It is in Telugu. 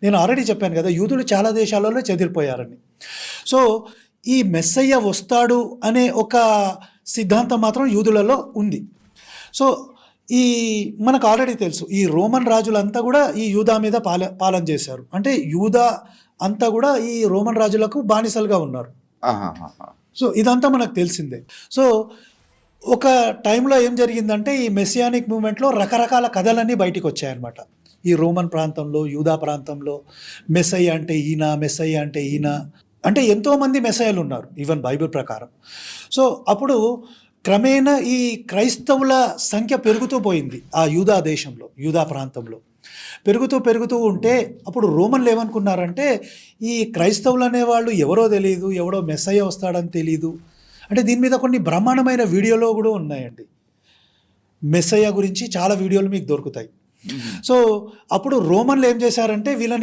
నేను ఆల్రెడీ చెప్పాను కదా, యూదులు చాలా దేశాలలో చెదిరిపోయారని. సో ఈ మెస్సయ్య వస్తాడు అనే ఒక సిద్ధాంతం మాత్రం యూదులలో ఉంది. సో ఈ మనకు ఆల్రెడీ తెలుసు, ఈ రోమన్ రాజులంతా కూడా ఈ యూదా మీద పాలన చేశారు. అంటే యూదా అంతా కూడా ఈ రోమన్ రాజులకు బానిసలుగా ఉన్నారు. సో ఇదంతా మనకు తెలిసిందే. సో ఒక టైంలో ఏం జరిగిందంటే, ఈ మెస్సియానిక్ మూవ్మెంట్లో రకరకాల కథలన్నీ బయటికి వచ్చాయన్నమాట. ఈ రోమన్ ప్రాంతంలో, యూదా ప్రాంతంలో మెస్సయ్య అంటే ఈయన, మెస్సయ్య అంటే ఈయన, అంటే ఎంతోమంది మెస్సయ్యలు ఉన్నారు ఈవెన్ బైబిల్ ప్రకారం. సో అప్పుడు క్రమేణా ఈ క్రైస్తవుల సంఖ్య పెరుగుతూ పోయింది ఆ యూదా దేశంలో, యూదా ప్రాంతంలో పెరుగుతూ ఉంటే అప్పుడు రోమన్లు ఏమనుకున్నారంటే, ఈ క్రైస్తవులు అనేవాళ్ళు ఎవరో తెలియదు, ఎవడో మెస్సయ్య వస్తాడని తెలియదు. అంటే దీని మీద కొన్ని బ్రహ్మాండమైన వీడియోలు కూడా ఉన్నాయండి. మెస్సయ్య గురించి చాలా వీడియోలు మీకు దొరుకుతాయి. సో అప్పుడు రోమన్లు ఏం చేశారంటే, వీళ్ళని